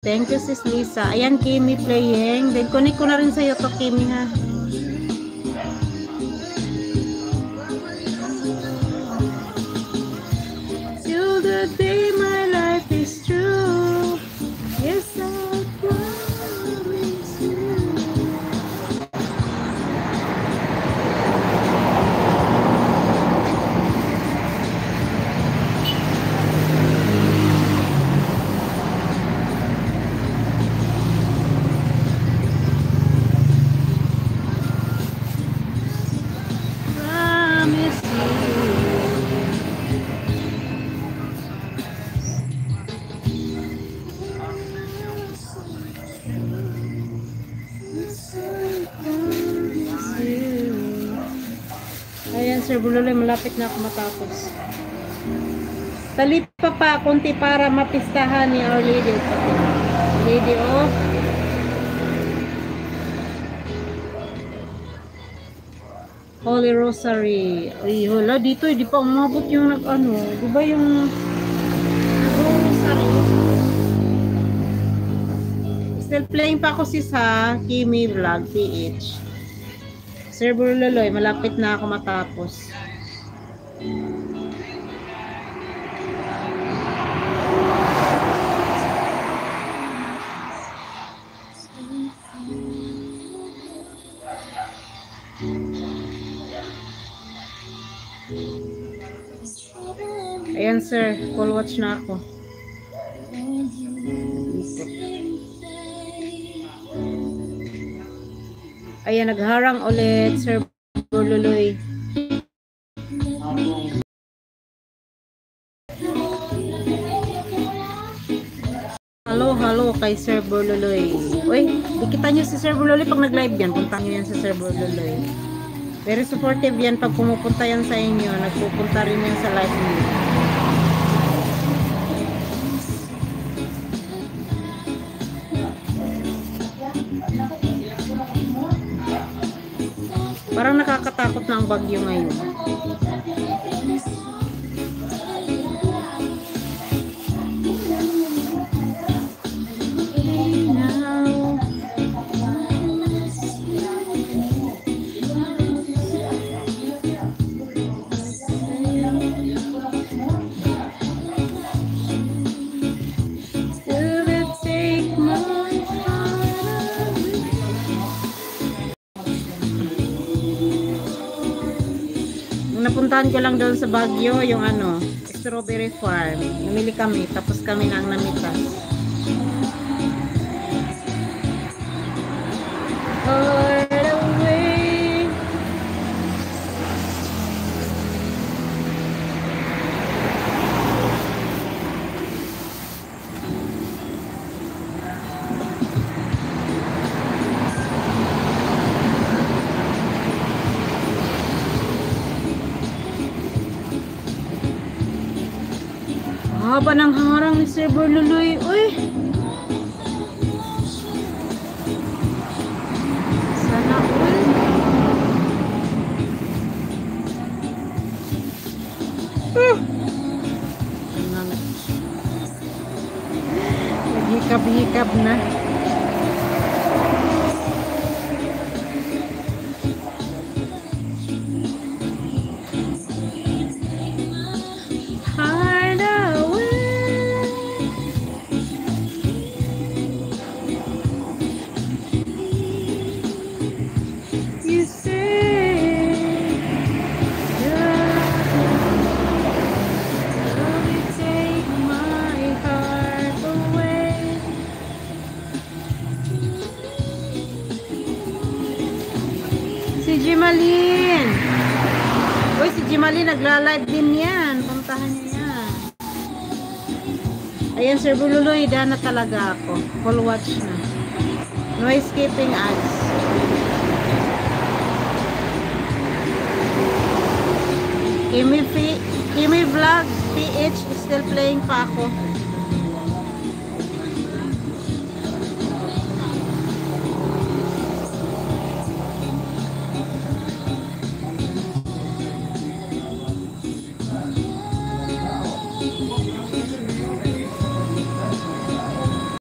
Thank you, Sis Lisa. Ayan, Kimi playing. Then, connect ko na rin sa'yo to, Kimi, ha. Till the day my life is true. Yes, I promise you. Promise you. Ayan, Sir Buloy, malapit na ako matapos. Talipa pa konti para mapistahan ni Our Lady. Lady, oh. Holy Rosary. Ay, wala dito, hindi pa umabot yung nag-ano. Diba yung Rosary? Still playing pa ako sis ha. Kimi Vlog, PH. Sir Buloy, malapit na ako matapos. Ayan sir, full watch na ako. Ayan, nagharang ulit Sir Buloy. Hello kay Sir Buloy. Uy, dikita nyo si Sir Buloy pag nag-live yan. Punta nyo yan sa Sir Buloy. Very supportive yan pag pumupunta yan sa inyo. Nagpupunta rin yan sa live niyo. Parang nakakatakot na ang bagyo ngayon. Napuntahan ko lang doon sa Baguio yung ano, strawberry farm. Namili kami, tapos kami na ang namitas. All the way. Haba ng harang ni Sir Buloy. Uy! Sana all. Naghikab-hikab na. Jimalin. Uy, si Jimalin nagla-live din yan. Puntahan niya yan. Ayan, Sir Buloy, dana talaga ako. Full watch na. No escaping ads. Kimi Vlog, PH, still playing pa ako.